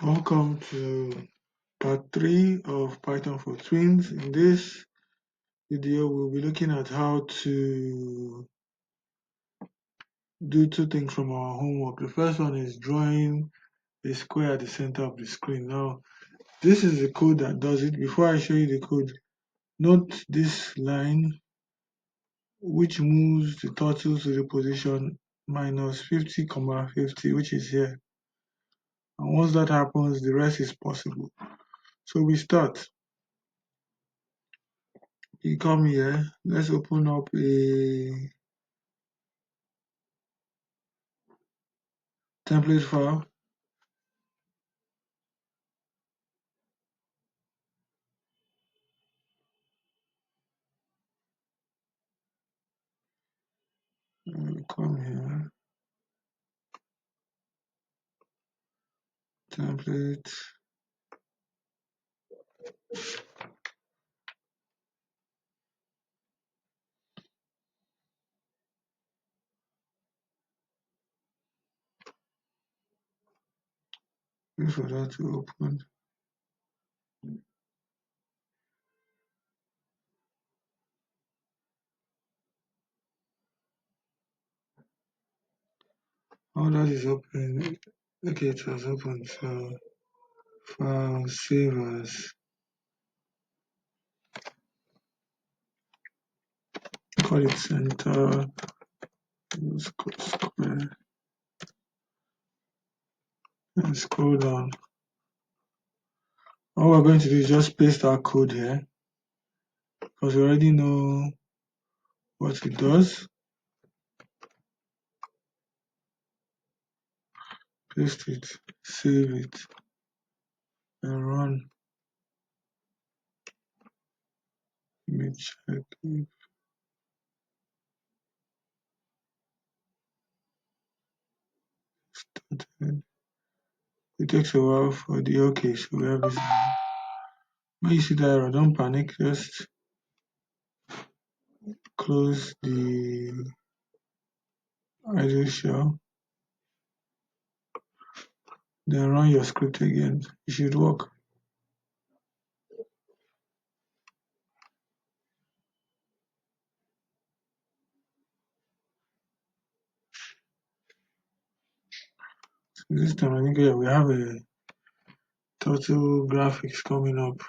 Welcome to part 3 of Python for Twins. In this video, we'll be looking at how to do two things from our homework. The first one is drawing a square at the center of the screen. Now, this is the code that does it. Before I show you the code, note this line which moves the turtle to the position minus 50, 50, which is here. And once that happens, the rest is possible. So we start. You come here, let's open up a template file. Come here, template. Wait for that to open. Oh, that is open. Okay, it was open. So file, save as, call it center, square, and scroll down. All we're going to do is just paste our code here because we already know what it does. Paste it, save it, and run. Let me check if started. It takes a while for the okay, so we have this. When you see the error, don't panic, just close the idle shell, then run your script again. It should work. So this time I think we have a total graphics coming up.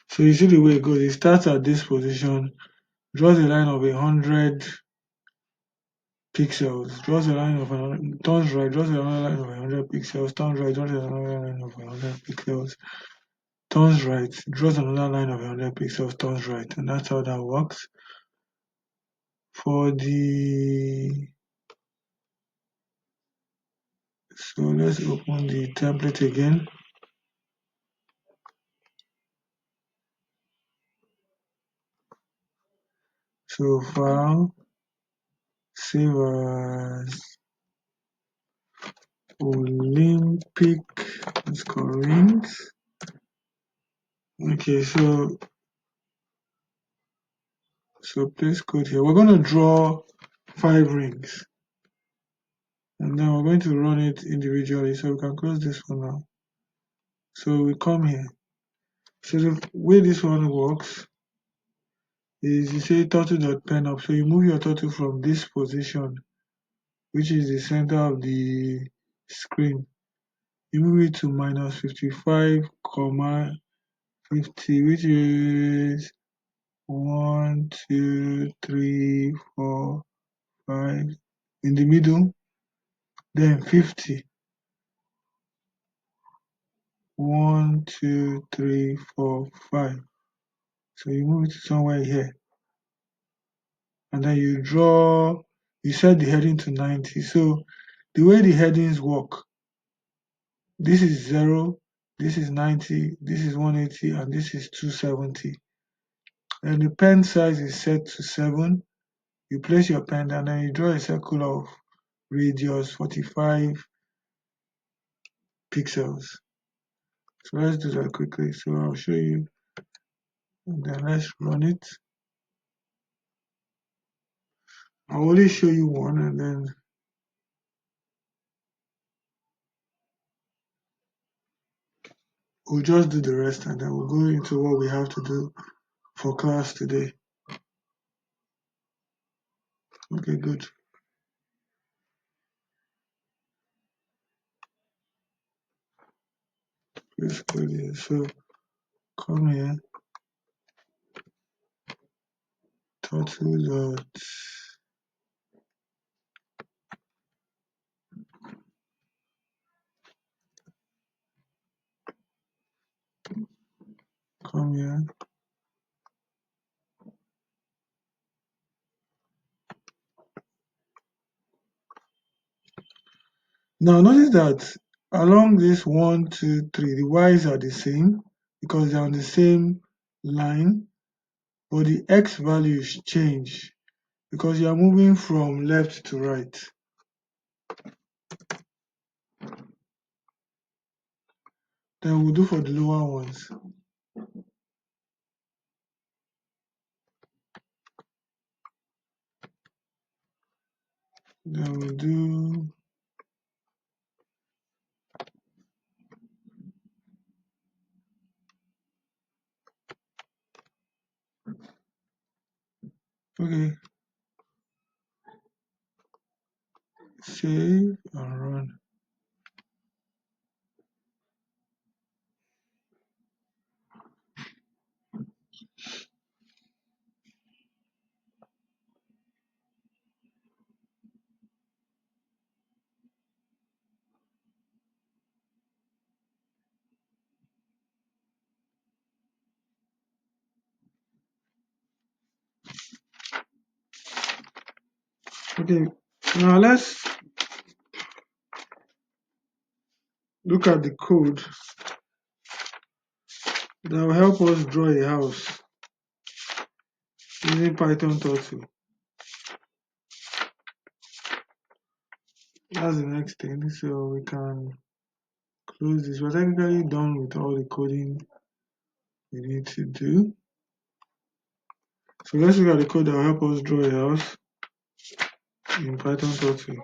So you see the way it goes. It starts at this position, draws a line of 100 pixels, draws a line of turns right, draws another line of 100 pixels, turns right, draws another line of 100 pixels, turns right, draws another line of 100 pixels, turns right, and that's how that works. For the so let's open the template again. So file, save as Olympic rings. Okay, so place code here. We're going to draw 5 rings, and then we're going to run it individually. So we can close this one now. So we come here. So the way this one works is you say turtle.pen up. So you move your turtle from this position, which is the center of the screen. You move it to minus 55, 50, which is 1, 2, 3, 4, 5 in the middle, then 50. 1, 2, 3, 4, 5. So you move it to somewhere here, and then you set the heading to 90. So the way the headings work, this is 0, this is 90, this is 180, and this is 270. And the pen size is set to 7. You place your pen and then you draw a circle of radius 45 pixels. So let's do that quickly. So I'll show you, and then let's run it. I'll only show you one and then we'll just do the rest and then we'll go into what we have to do for class today. Okay, good. Let's go here. So come here, total dot. Come here. Now notice that along this 1, 2, 3, the y's are the same because they're on the same line, but the x values change because you are moving from left to right. Then we'll do for the lower ones. Then we'll do okay. Save and run. Okay, now let's look at the code that will help us draw a house using Python Turtle. That's the next thing. So we can close this. We're technically done with all the coding we need to do. So let's look at the code that will help us draw a house in Python Turtle.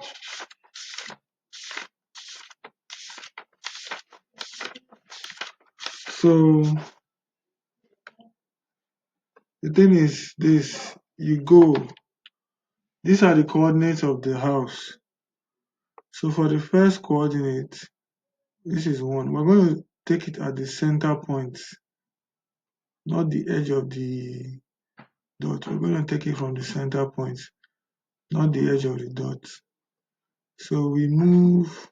So the thing is this, these are the coordinates of the house. So for the first coordinate, this is 1. We're going to take it at the center point, not the edge of the dot. We're going to take it from the center point, not the edge of the dot. So we move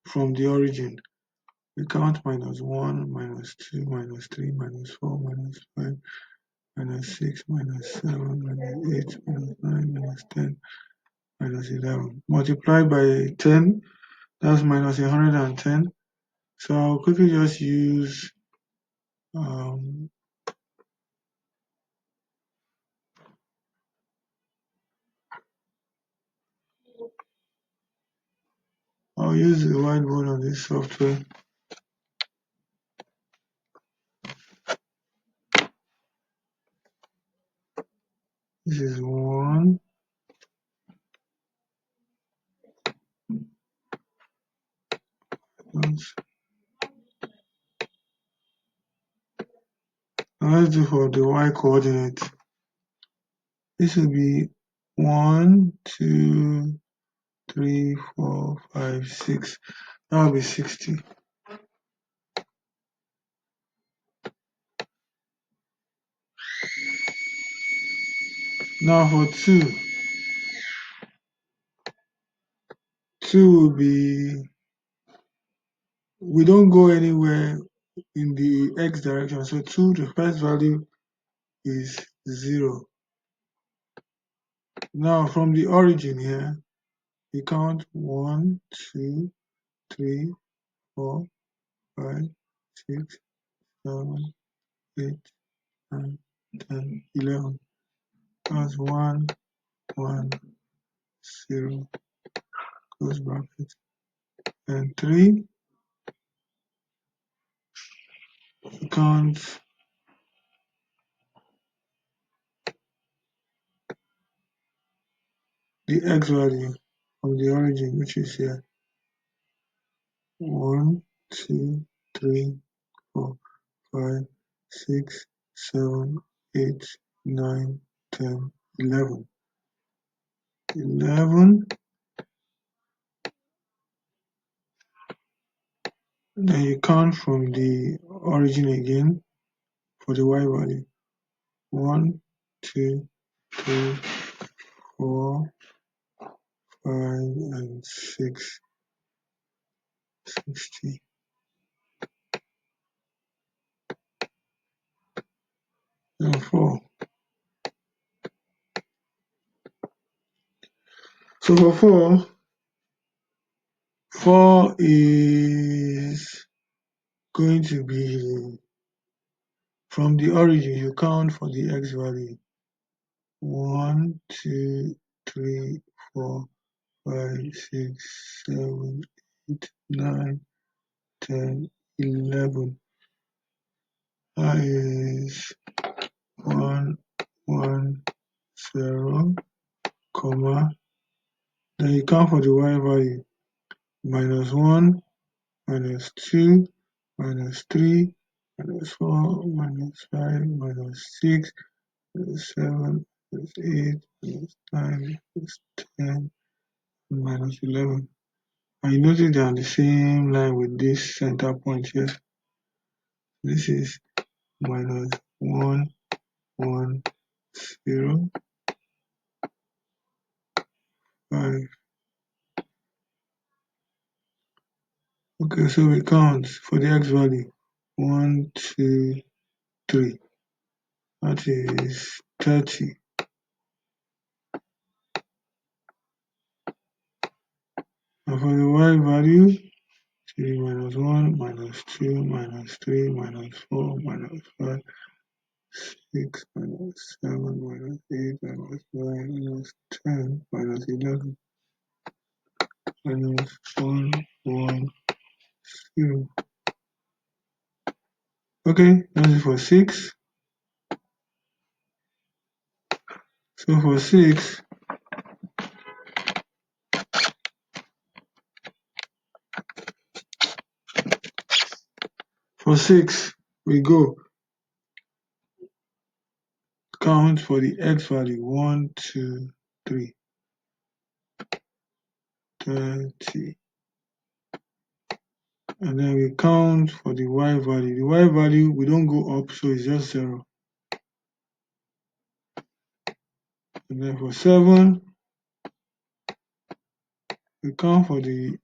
from the origin. We count -1, -2, -3, -4, -5, -6, -7, -8, -9, -10, -11. Multiply by 10, that's -110. So I'll quickly just use I'll use the whiteboard on this software. This is 1. Now let's do for the y coordinate. This will be 1, 2, 3, 4, 5, 6. That will be 60. Now for 2 will be, we don't go anywhere in the x direction. So 2, the first value is 0. Now from the origin here, we count 1, 2, 3, 4, 5, 6, 7, 8, 9, 10, 11. That's 1, 1, 0, close bracket. And 3, we count the x value of the origin, which is here. 1, 2, 3, 4, 5, 6, 7, 8, 9, 10, 11. 11. Then you count from the origin again for the y value. 1, 2, 3, 4, 5, and 6, 60. And 4. So for 4 is going to be from the origin. You count for the x value. 1, 2, 3, 4, 5, 6, 7, 8, 9, 10, 11. That is 1, 1, 0, comma. Then you count for the y value. -1, -2, -3, -4, -5, -6, -7, -8, -9, -10, -11. And you notice they're on the same line with this center point here. This is -1, 1, 0, 5. Okay, so we count for the x value. 1, 2, 3. That is 30. And for the y value, 3 -1, -2, -3, -4, -5, 6, -7, -8, -9, -10, -11, -1, 1, 0. Okay, that's it for 6. So for 6, we go count for the x value. 1, 2, 3, 30. And then we count for the y value. The y value, we don't go up, so it's just 0. And then for 7, we count for the,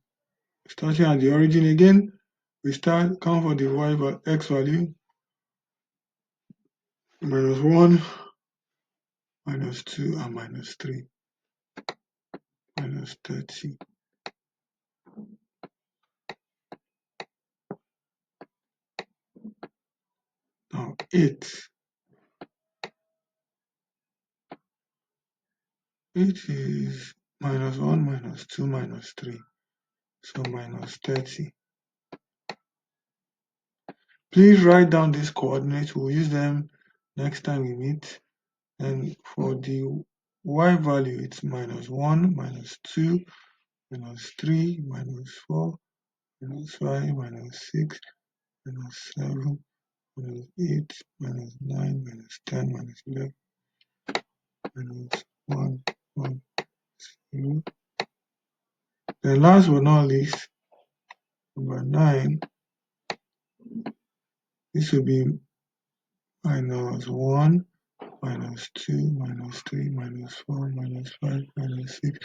starting at the origin again, we count for the x value. -1, -2, and -3, -30. Now 8. 8 is -1, -2, -3. So -30. Please write down these coordinates. We'll use them next time we meet. And for the y value, it's -1, -2, -3, -4, -5, -6, -7, -8, -9, -10, -11, -1, 1, 0. Then last but not least, number 9, this will be -1, -2, -3, -4, -5, -6,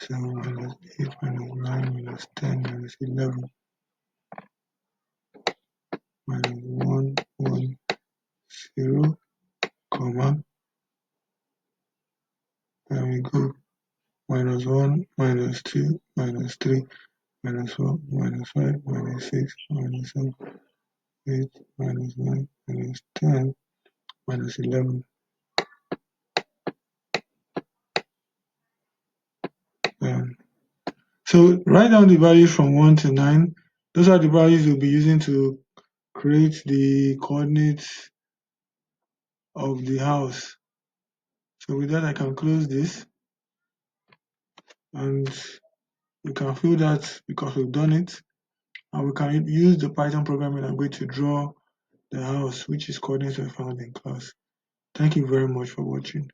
7, -8, -9, -10, -11, -1, 1, 0, comma, and we go -1, -2, -3, -4, -5, -6, -7, 8, -9, -10, -11. So write down the values from 1 to 9. Those are the values we'll be using to create the coordinates of the house. So with that, I can close this. and we can fill that because we've done it, and we can use the Python programming language to draw the house, which is coordinates were found in class. Thank you very much for watching.